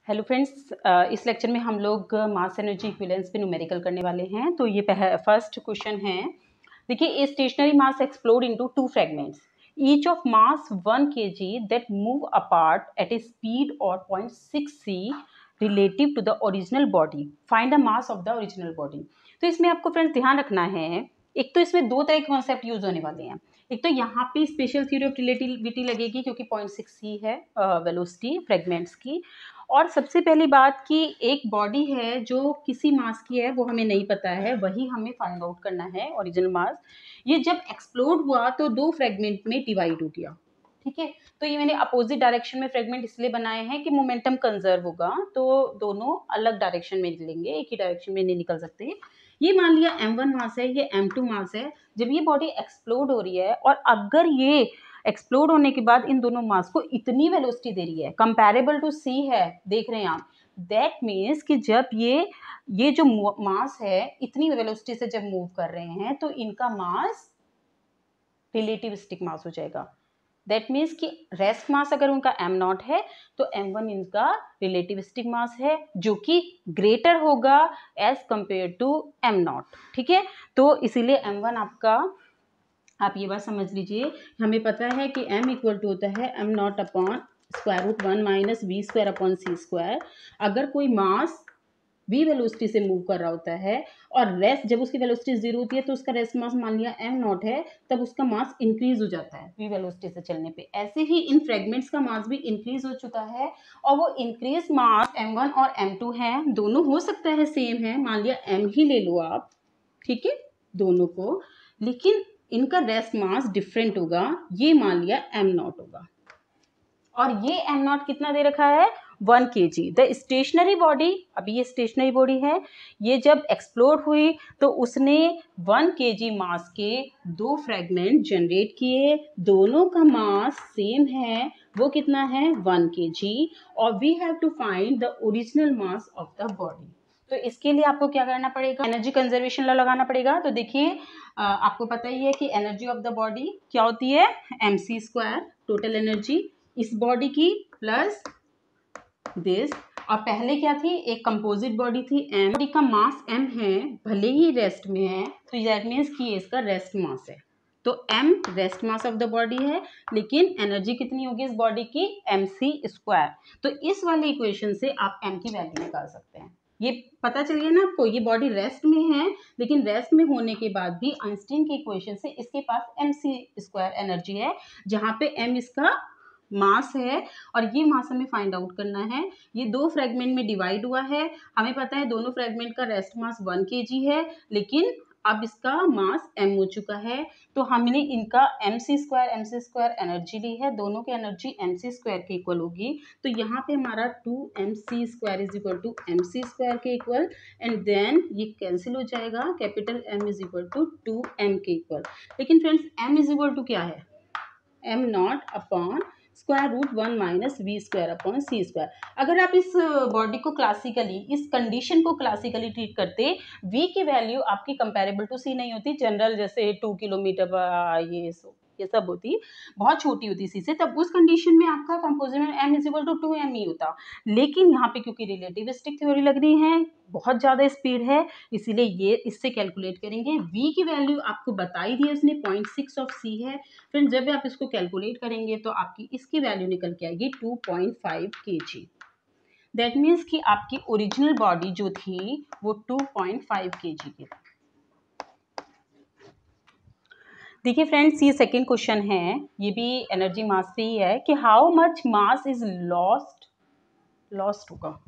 Hello friends, इस lecture में हम लोग मास एनर्जी इक्विवेलेंस पे न्यूमेरिकल करने वाले हैं। तो ये फर्स्ट क्वेश्चन है। देखिए, a stationary mass explode into two fragments each of mass 1 kg that move apart at a speed और 0.6 c relative to the original body. Find the mass of the original body. तो इसमें आपको friends ध्यान रखना है, एक तो इसमें दो तरह के कॉन्सेप्ट यूज होने वाले हैं। एक तो यहाँ पे स्पेशल थ्योरी ऑफ रिलेटिविटी लगेगी क्योंकि 0.6 c है वेलोसिटी फ्रेगमेंट्स की। और सबसे पहली बात कि एक बॉडी है जो किसी मास की है वो हमें नहीं पता है, वही हमें फाइंड आउट करना है ओरिजिनल मास। ये जब एक्सप्लोड हुआ तो दो फ्रेगमेंट में डिवाइड हो गया, ठीक है। तो ये मैंने अपोजिट डायरेक्शन में फ्रेगमेंट इसलिए बनाए हैं कि मोमेंटम कंजर्व होगा, तो दोनों अलग डायरेक्शन में निकलेंगे, एक ही डायरेक्शन में नहीं निकल सकते। ये मान लिया m1 मास है, ये m2 मास है। जब ये बॉडी एक्सप्लोड हो रही है और अगर ये एक्सप्लोड होने के बाद इन दोनों मास को इतनी वेलोसिटी दे रही है, कंपैरेबल टू c है, देख रहे हैं आप, दैट मीन्स कि जब ये जो मास है इतनी वेलोसिटी से जब मूव कर रहे हैं तो इनका मास रिलेटिविस्टिक मास हो जाएगा। दैट मीन्स कि रेस्ट मास अगर उनका m0 है तो m1 इनका रिलेटिविस्टिक मास है जो कि ग्रेटर होगा एज कंपेयर टू m0, ठीक है। तो इसीलिए m1 आपका, आप ये बात समझ लीजिए, हमें पता है कि m इक्वल टू होता है m0 upon square root 1 minus v square upon c square. अगर कोई मास v वेलोसिटी से मूव कर रहा होता है और रेस्ट, जब उसकी वेलोसिटी 0 होती है तो उसका रेस्ट मास मान लिया m0 है, तब उसका मास इंक्रीज हो जाता है v वेलोसिटी से चलने पे। ऐसे ही इन फ्रेगमेंट्स का मास भी इंक्रीज हो चुका है और वो इंक्रीज मास m1 और m2 है, दोनों हो सकता है सेम है, मान लिया m ही ले लो आप, ठीक है, दोनों को, लेकिन इनका रेस्ट मास डिफरेंट होगा। ये मान लिया m0 होगा और ये m0 कितना दे रखा है 1 kg। द स्टेशनरी बॉडी, अभी ये स्टेशनरी बॉडी है, ये जब एक्सप्लोड हुई तो उसने 1 kg मास के दो फ्रेगमेंट जनरेट किए, दोनों का मास सेम है, वो कितना है 1 kg। और we have to find the original mass of the body. तो इसके लिए आपको क्या करना पड़ेगा, एनर्जी कंजर्वेशन लॉ लगाना पड़ेगा। तो देखिए, आपको पता ही है कि एनर्जी ऑफ द बॉडी क्या होती है, mc स्क्वायर टोटल एनर्जी इस बॉडी की प्लस दिस। और पहले क्या थी, एक कंपोजिट बॉडी थी m, बॉडी का मास m है, भले ही रेस्ट में है, तो दैट मीन्स कि ये इसका रेस्ट मास है। तो m rest mass of the body है, लेकिन एनर्जी कितनी होगी इस बॉडी की, mc स्क्वायर। तो इस वाले इक्वेशन से आप m की वैल्यू निकाल सकते हैं। ये पता चल गया ना आपको, ये बॉडी रेस्ट में है, लेकिन रेस्ट में होने के बाद भी आइंस्टीन के इक्वेशन से इसके पास mc स्क्वायर एनर्जी है, जहाँ पे m इसका मास है और ये मास हमें फाइंड आउट करना है। ये दो फ्रेगमेंट में डिवाइड हुआ है, हमें पता है दोनों फ्रेगमेंट का रेस्ट मास 1 kg है, लेकिन अब इसका मास m हो चुका है। तो हमने इनका mc स्क्वायर एनर्जी ली है, दोनों की एनर्जी mc स्क्वायर के इक्वल होगी। तो यहाँ पे हमारा 2mc square is equal to mc square के इक्वल, एंड देन ये कैंसिल हो जाएगा, capital M is equal to 2m के इक्वल। लेकिन friends m is equal to क्या है, m0 upon square root 1 minus V square upon C square. अगर आप इस बॉडी को क्लासिकली, इस कंडीशन को क्लासिकली ट्रीट करते, v की वैल्यू आपकी कंपैरेबल टू c नहीं होती, जनरल जैसे 2 किलोमीटर ये सब होती, बहुत छोटी होती सी से, तब उस कंडीशन में आपका कंपोजिट में m is equal to 2m ही होता। लेकिन यहाँ पे क्योंकि रिलेटिविस्टिक थ्योरी लग रही है, बहुत ज़्यादा स्पीड है, इसीलिए ये इससे कैलकुलेट करेंगे। v की वैल्यू आपको बताई दी है उसने, 0.6 ऑफ c है। फिर जब आप इसको कैलकुलेट करेंगे तो आपकी इसकी वैल्यू निकल के आएगी 2.5 kg। दैट मीन्स कि आपकी ओरिजिनल बॉडी जो थी वो 2.5 kg की। देखिए फ्रेंड्स, ये सेकंड क्वेश्चन है, ये भी एनर्जी मास से ही है कि how much mass is lost होगा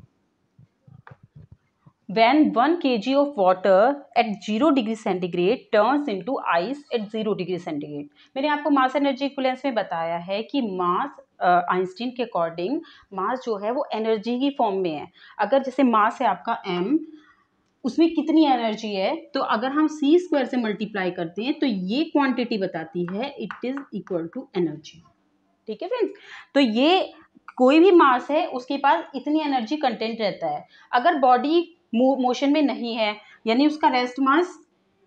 when 1 kg of water at 0 degree centigrade turns into ice at 0 degree centigrade। मैंने आपको मास एनर्जी इक्विवेलेंस में बताया है कि मास आइंस्टीन के अकॉर्डिंग मास जो है वो एनर्जी की फॉर्म में है। अगर जैसे मास है आपका m, उसमें कितनी एनर्जी है, तो अगर हम c स्क्वायर से मल्टीप्लाई करते हैं तो ये क्वांटिटी बताती है, it is equal to energy, ठीक है फ्रेंड्स। तो ये कोई भी मास है उसके पास इतनी एनर्जी कंटेंट रहता है। अगर बॉडी मोशन में नहीं है, यानी उसका रेस्ट मास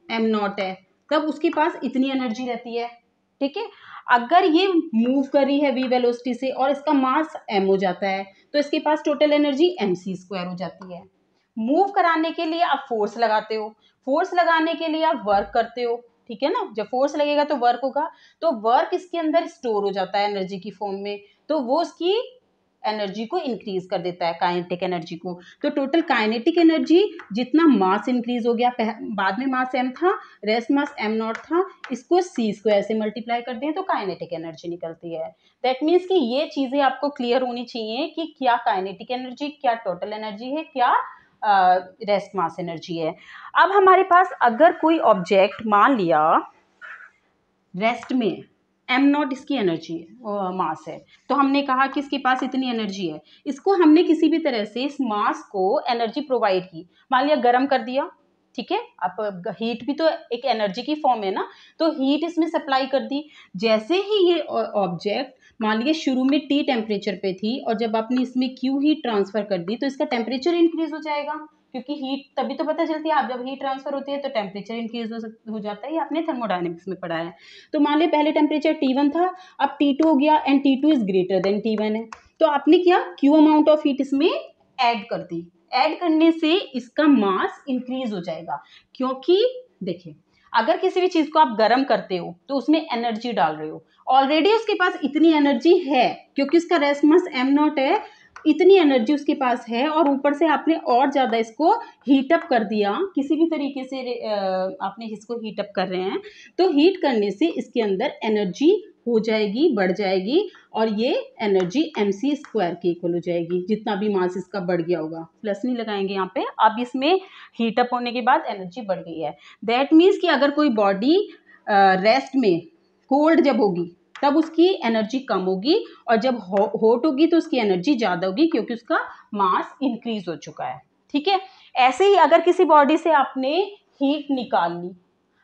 m0 है, तब उसके पास इतनी एनर्जी रहती है, ठीक है। अगर ये मूव कर रही है v वेलोसिटी से और इसका मास m हो जाता है तो इसके पास टोटल एनर्जी mc² हो जाती है। मूव कराने के लिए आप फोर्स लगाते हो, फोर्स लगाने के लिए आप वर्क करते हो, ठीक है ना। जब फोर्स लगेगा तो वर्क होगा, तो वर्क इसके अंदर स्टोर हो जाता है एनर्जी की फॉर्म में, तो वो उसकी एनर्जी को इंक्रीज कर देता है, काइनेटिक एनर्जी को। तो टोटल काइनेटिक एनर्जी जितना मास इंक्रीज हो गया, बाद में मास m था, रेस्ट मास m0 था, इसको c² से मल्टीप्लाई कर दें तो काइनेटिक एनर्जी निकलती है। दैट मीन्स कि ये चीजें आपको क्लियर होनी चाहिए कि क्या काइनेटिक एनर्जी, क्या टोटल एनर्जी है, क्या रेस्ट मास एनर्जी है। अब हमारे पास अगर कोई ऑब्जेक्ट मान लिया रेस्ट में, m0 इसकी एनर्जी है, मास है, तो हमने कहा कि इसके पास इतनी एनर्जी है, इसको हमने किसी भी तरह से इस मास को एनर्जी प्रोवाइड की, मान लिया गर्म कर दिया, ठीक है। अब हीट भी तो एक एनर्जी की फॉर्म है ना, तो हीट इसमें सप्लाई कर दी। जैसे ही ये ऑब्जेक्ट मान लिया शुरू में T टेम्परेचर पे थी और जब आपने इसमें Q हीट ट्रांसफर कर दी तो इसका टेम्परेचर इंक्रीज हो जाएगा, क्योंकि हीट तभी तो पता चलती है, आप जब हीट ट्रांसफर होती है तो टेम्परेचर इंक्रीज हो जाता है, ये आपने थर्मोडायनेमिक्स में पढ़ा है। तो मान लिया पहले टेम्परेचर T1 था, अब T2 हो गया and T2 is greater than T1 है, तो आपने क्या Q अमाउंट ऑफ हीट इसमें ऐड कर दी। ऐड करने से इसका मास इंक्रीज हो जाएगा, क्योंकि देखिए अगर किसी भी चीज को आप गर्म करते हो तो उसमें एनर्जी डाल रहे हो, ऑलरेडी उसके पास इतनी एनर्जी है क्योंकि उसका रेस्ट मास m0 है, इतनी एनर्जी उसके पास है और ऊपर से आपने और ज्यादा इसको हीटअप कर दिया, किसी भी तरीके से आपने इसको हीटअप कर रहे हैं, तो हीट करने से इसके अंदर एनर्जी हो जाएगी, बढ़ जाएगी और ये एनर्जी mc² के इक्वल हो जाएगी, जितना भी मास इसका बढ़ गया होगा। प्लस नहीं लगाएंगे यहाँ पे, अब इसमें हीटअप होने के बाद एनर्जी बढ़ गई है। दैट मीन्स कि अगर कोई बॉडी रेस्ट में कोल्ड जब होगी तब उसकी एनर्जी कम होगी और जब हॉट होगी तो उसकी एनर्जी ज़्यादा होगी, क्योंकि उसका मास इंक्रीज हो चुका है, ठीक है। ऐसे ही अगर किसी बॉडी से आपने हीट निकाल ली,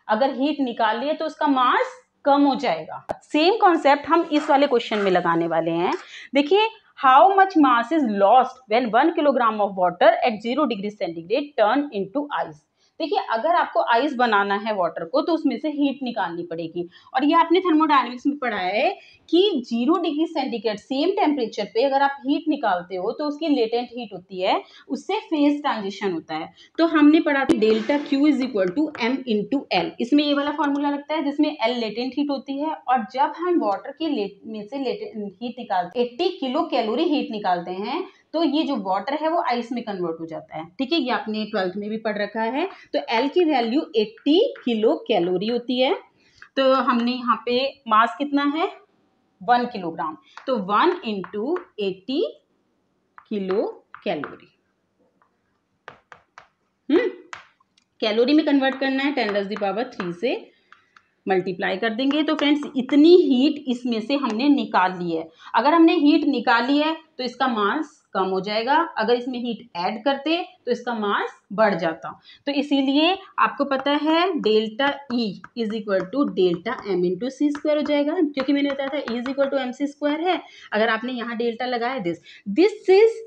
अगर हीट निकाल ली है तो उसका मास कम हो जाएगा। सेम कॉन्सेप्ट हम इस वाले क्वेश्चन में लगाने वाले हैं। देखिए, how much mass is lost when 1 kilogram of water at 0 degree centigrade turn into ice. देखिए, अगर आपको आइस बनाना है वाटर को तो उसमें से हीट निकालनी पड़ेगी, और ये आपने थर्मोडायनेमिक्स में पढ़ा है कि 0 डिग्री सेंटीग्रेड सेम टेम्परेचर पे अगर आप हीट निकालते हो तो उसकी लेटेंट हीट होती है, उससे फेज ट्रांजिशन होता है। तो हमने पढ़ा था delta Q is equal to m into L, इसमें ये वाला फॉर्मूला लगता है जिसमें L लेटेंट हीट होती है, और जब हम वाटर की में से हीट निकालते 80 किलो कैलोरी हीट निकालते हैं तो ये जो वाटर है वो आइस में कन्वर्ट हो जाता है, ठीक है। ये आपने 12th में भी पढ़ रखा है। तो L की वैल्यू 80 किलो कैलोरी होती है। तो हमने यहाँ पे मास कितना है 1 किलोग्राम, तो 1 इंटू 80 किलो कैलोरी, कैलोरी में कन्वर्ट करना है, 10⁻³ से मल्टीप्लाई कर देंगे। तो फ्रेंड्स इतनी हीट इसमें से हमने निकाल ली है। अगर हमने हीट निकाली है तो इसका मास कम हो जाएगा, अगर इसमें हीट ऐड करते तो इसका मास बढ़ जाता। तो इसीलिए आपको पता है delta E is equal to delta m into c² हो जाएगा, क्योंकि मैंने बताया था E is equal to mc² है। अगर आपने यहाँ डेल्टा लगाया this is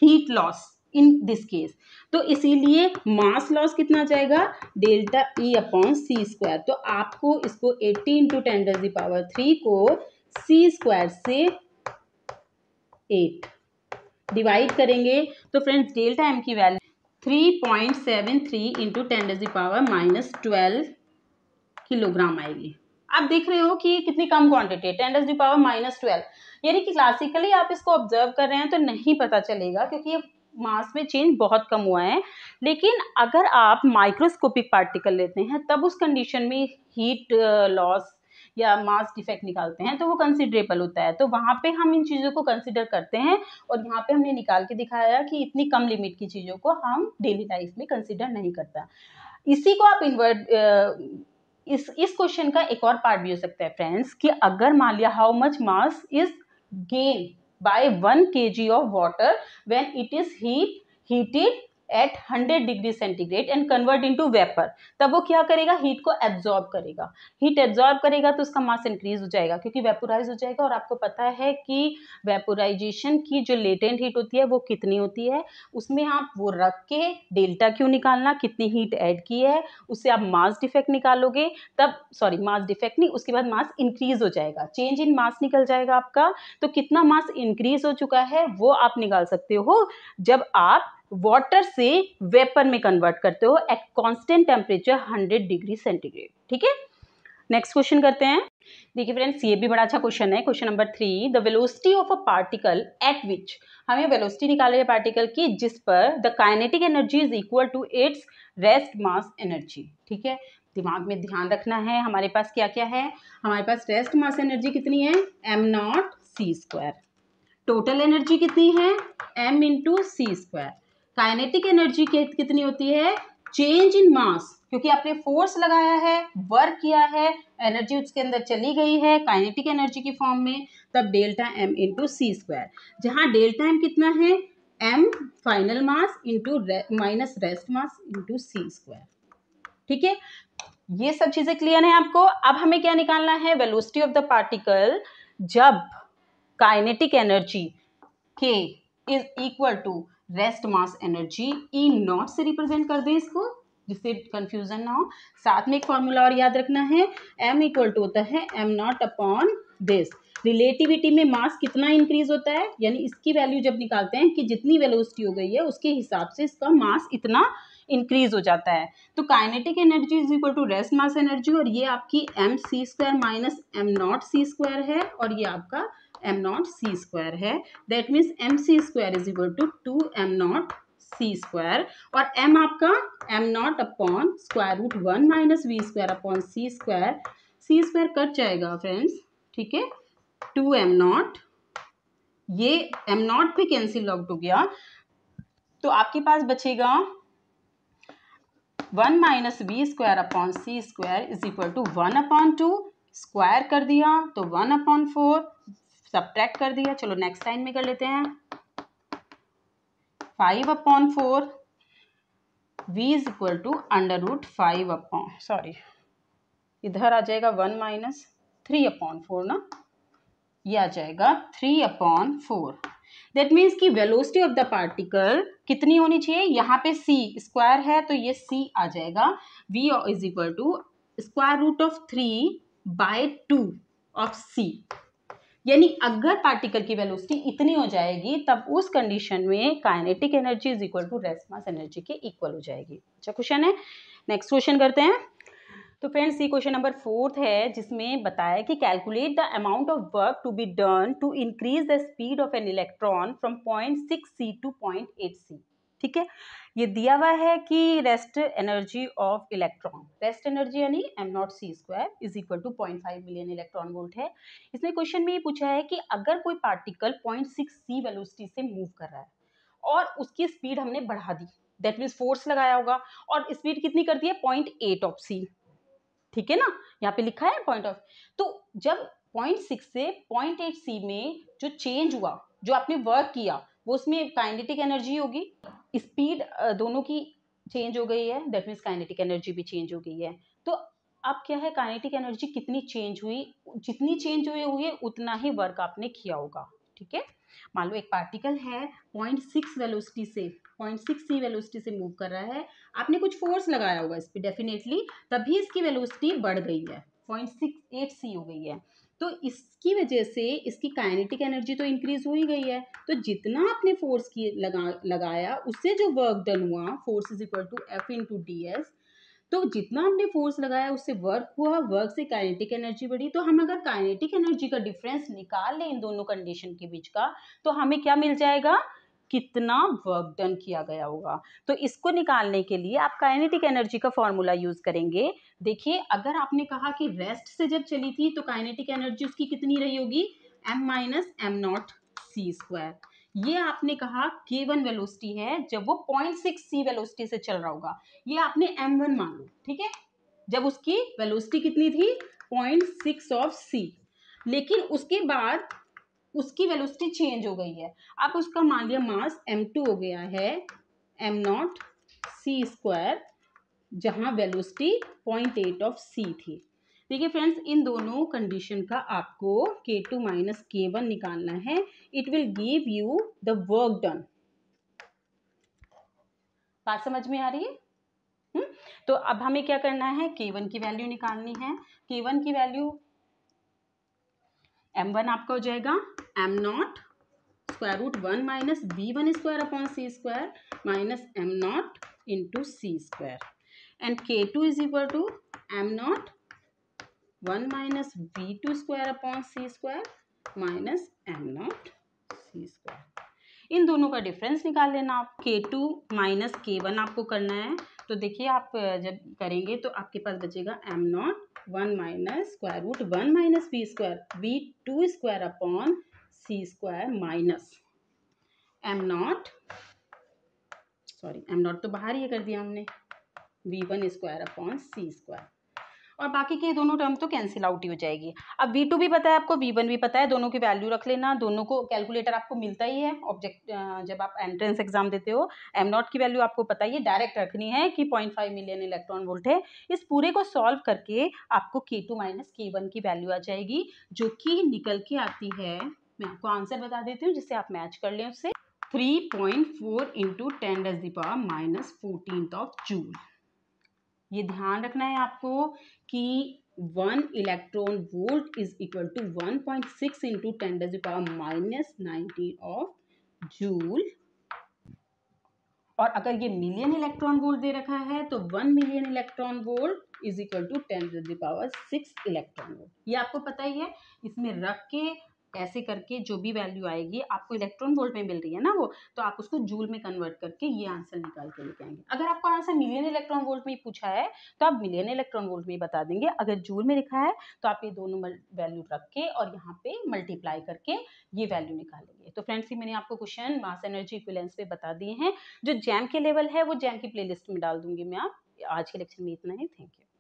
heat loss in this case, तो इसीलिए मास लॉस कितना जाएगा डेल्टा E अपॉन c²। तो आपको इसको 80 इंटू 10⁻³ को c² से 8 डिवाइड करेंगे तो फ्रेंड्स डेल्टा m की वैल्यू 3.73 इंटू 10⁻⁻12 किलोग्राम आएगी। आप देख रहे हो कि कितनी कम क्वांटिटी है, 10⁻⁻12, यानी कि क्लासिकली आप इसको ऑब्जर्व कर रहे हैं तो नहीं पता चलेगा क्योंकि ये मास में चेंज बहुत कम हुआ है। लेकिन अगर आप माइक्रोस्कोपिक पार्टिकल लेते हैं तब उस कंडीशन में हीट लॉस या मास डिफेक्ट निकालते हैं तो वो कंसिडरेबल होता है, तो वहाँ पे हम इन चीज़ों को कंसिडर करते हैं। और यहाँ पे हमने निकाल के दिखाया कि इतनी कम लिमिट की चीज़ों को हम डेली लाइफ में कंसिडर नहीं करता। इसी को आप इस क्वेश्चन का एक और पार्ट भी हो सकता है फ्रेंड्स कि अगर मान लिया how much mass is gain by 1 kg of water when it is heated at 100 degree centigrade and convert into vapour, तब वो क्या करेगा, हीट को एब्जॉर्ब करेगा। हीट एब्जॉर्ब करेगा तो उसका मास इंक्रीज हो जाएगा क्योंकि वेपोराइज हो जाएगा। और आपको पता है कि वेपोराइजेशन की जो लेटेंट हीट होती है वो कितनी होती है, उसमें आप वो रख के डेल्टा क्यू निकालना, कितनी हीट ऐड की है, उससे आप मास डिफेक्ट निकालोगे, तब सॉरी मास डिफेक्ट नहीं, उसके बाद मास इंक्रीज हो जाएगा, चेंज इन मास निकल जाएगा आपका। तो कितना मास इंक्रीज हो चुका है वो आप निकाल सकते हो जब आप वाटर से वेपर में कन्वर्ट करते हो at constant temperature 100 degree centigrade. ठीक है, नेक्स्ट क्वेश्चन करते हैं। देखिए फ्रेंड्स, ये भी बड़ा अच्छा क्वेश्चन है। Question number 3, the velocity of a particle at which, हमें वेलोसिटी निकाल रहे हैं पार्टिकल की जिस पर the kinetic energy is equal to its rest mass energy. ठीक है, दिमाग में ध्यान रखना है हमारे पास क्या क्या है। हमारे पास रेस्ट मास एनर्जी कितनी है, m0c²। टोटल एनर्जी कितनी है, m into c²। Kinetic energy कितनी होती है, चेंज इन मास, क्योंकि आपने फोर्स लगाया है, वर्क किया है, एनर्जी उसके अंदर चली गई है काइनेटिक एनर्जी की फॉर्म में, तब डेल्टा m इंटू c²। जहां डेल्टा m कितना है, m final mass into minus rest mass into c²। ठीक है, ये सब चीजें क्लियर है आपको। अब हमें क्या निकालना है, वेलोसिटी ऑफ द पार्टिकल जब kinetic energy K is equal to rest mass energy E naught से रिप्रेजेंट कर दे इसको, जिससे कंफ्यूजन ना हो। साथ में एक फॉर्मूला और याद रखना है, m इक्वल टू होता है m0 अपॉन दिस। रिलेटिविटी में मास कितना इंक्रीज होता है, यानी इसकी वैल्यू जब निकालते हैं कि जितनी वेलोसिटी हो गई है उसके हिसाब से इसका मास इतना इंक्रीज हो जाता है। तो kinetic energy is equal to rest mass energy, और ये आपकी mc² माइनस m0c² है, और ये आपका m0c² है। That means mc² is equal to 2m0c², और m आपका m0 upon √1 minus v² upon c² कट जाएगा फ्रेंड्स। ठीक है, 2m0, ये m0 भी कैंसिल आउट हो गया, तो आपके पास बचेगा 1 minus v² upon c² is equal to 1/2, square कर दिया तो 1/4, सब्ट्रैक्ट कर दिया। चलो नेक्स्ट लाइन में कर लेते हैं, 5/4, v इज इक्वल टू √5 इधर आ जाएगा 1 माइनस 3/4 ना, ये आ जाएगा 3/4। दैट मीन्स कि वेलोसिटी ऑफ द पार्टिकल कितनी होनी चाहिए, यहाँ पे c स्क्वायर है तो ये c आ जाएगा, v is equal to √3/2 of c। यानी अगर पार्टिकल की वेलोसिटी इतनी हो जाएगी तब उस कंडीशन में kinetic energy is equal to rest mass energy के इक्वल हो जाएगी। अच्छा क्वेश्चन है, नेक्स्ट क्वेश्चन करते हैं। तो फ्रेंड्स, ये क्वेश्चन नंबर 4 है जिसमें बताया कि calculate the amount of work to be done to increase the speed of an electron from 0.6c to 0.8c। ठीक है, ये दिया हुआ है कि rest energy of electron, rest energy यानी m0c² is equal to 0.5 million electron volt है। इसमें क्वेश्चन में ये पूछा है कि अगर कोई पार्टिकल 0.6c वेलोसिटी से मूव कर रहा है और उसकी स्पीड हमने बढ़ा दी, दैट मीन्स फोर्स लगाया होगा, और स्पीड कितनी कर दी है, 0.8 ऑफ c। ठीक है ना, यहाँ पे लिखा है पॉइंट ऑफ, तो जब 0.6 से 0.8c में जो चेंज हुआ, जो आपने वर्क किया, वो उसमें काइनेटिक एनर्जी होगी, स्पीड दोनों की चेंज हो गई है, दैट मीन्स काइनेटिक एनर्जी भी चेंज हो गई है। तो अब क्या है, काइनेटिक एनर्जी कितनी चेंज हुई, जितनी चेंज हुई है उतना ही वर्क आपने किया होगा। ठीक है, मान लो एक पार्टिकल है 0.6 वेलोसिटी से 0.6c वेलोसिटी से मूव कर रहा है, आपने कुछ फोर्स लगाया होगा इस पर डेफिनेटली, तभी इसकी वेलोसिटी बढ़ गई है, 0.68c हो गई है। तो इसकी वजह से इसकी काइनेटिक एनर्जी तो इंक्रीज हो ही गई है, तो जितना आपने फोर्स की लगाया उससे जो वर्क डन हुआ, force is equal to F into ds, तो जितना हमने फोर्स लगाया उससे वर्क हुआ, वर्क से काइनेटिक एनर्जी बढ़ी। तो हम अगर काइनेटिक एनर्जी का डिफरेंस निकाल लें इन दोनों कंडीशन के बीच का, तो हमें क्या मिल जाएगा, कितना वर्क डन किया गया होगा। तो इसको निकालने के लिए आप काइनेटिक एनर्जी का फॉर्मूला यूज करेंगे। देखिए, अगर आपने कहा कि रेस्ट से जब चली थी तो काइनेटिक एनर्जी उसकी कितनी रही होगी, m माइनस m0c²। ये आपने कहा k1 वेलोसिटी है जब वो 0.6c वेलोसिटी से चल रहा होगा, ये आपने m1 मान लो। ठीक है, जब उसकी वेलोसिटी कितनी थी, 0.6 ऑफ c, लेकिन उसके बाद उसकी वेलोसिटी चेंज हो गई है, अब उसका मान लिया मास m2 हो गया है, एम नॉट सी स्क्वायर, जहाँ वेलोसिटी 0.8 ऑफ सी थी। देखिए फ्रेंड्स, इन दोनों कंडीशन का आपको K2 माइनस K1 निकालना है। It will give you the work done. बात समझ में आ रही है? तो अब हमें क्या करना है, K1 की वैल्यू निकालनी है। K1 की वैल्यू M1 आपका हो जाएगा M nought square root 1 minus V1 square upon C square minus M nought into C square, and K2 is equal to M not 1 minus V2 square upon C square minus M nought C square. इन दोनों का difference निकाल लेना आप। K2 minus K1 आपको करना है, तो देखिए आप जब करेंगे तो आपके पास बचेगा M not 1 minus square root 1 minus V square V2 square upon C square minus M naught तो बाहर ही कर दिया हमने, V1 square upon C square, और बाकी के दोनों टर्म तो कैंसिल आउट ही हो जाएगी। अब V2 भी पता है आपको, V1 भी पता है, दोनों की वैल्यू रख लेना। दोनों को कैलकुलेटर आपको मिलता ही है ऑब्जेक्ट जब आप एंट्रेंस एग्जाम देते हो। एम नॉट की वैल्यू आपको पता ही है, डायरेक्ट रखनी है कि 0.5 मिलियन इलेक्ट्रॉन वोल्ट है। इस पूरे को सॉल्व करके आपको K2 माइनस K1 की वैल्यू आ जाएगी, जो कि निकल के आती है, मैं आपको आंसर बता देती हूँ जिससे आप मैच कर लें उससे, 3.4 इंटू 10⁻⁻14 ऑफ जूल। ये ध्यान रखना है आपको कि 1 electron volt is equal to 1.6 into 10⁻⁻19 of joule, और अगर ये मिलियन इलेक्ट्रॉन वोल्ट दे रखा है तो 1 million electron volt is equal to 10⁻6 electron volt. ये आपको पता ही है। इसमें रख के ऐसे करके जो भी वैल्यू आएगी आपको इलेक्ट्रॉन वोल्ट में मिल रही है ना वो, तो आप उसको जूल में कन्वर्ट करके ये आंसर निकाल के लेके आएंगे। अगर आपको आंसर मिलियन इलेक्ट्रॉन वोल्ट में ही पूछा है तो आप मिलियन इलेक्ट्रॉन वोल्ट में ही बता देंगे। अगर जूल में लिखा है तो आप ये दोनों वैल्यू रख के और यहाँ पे मल्टीप्लाई करके ये वैल्यू निकालेंगे। तो फ्रेंड्स, ये मैंने आपको क्वेश्चन मास एनर्जी इक्विवेलेंस पे बता दिए हैं। जो जैम के लेवल है वो जैम की प्लेलिस्ट में डाल दूंगी मैं। आप आज के लेक्चर में इतना ही। Thank you.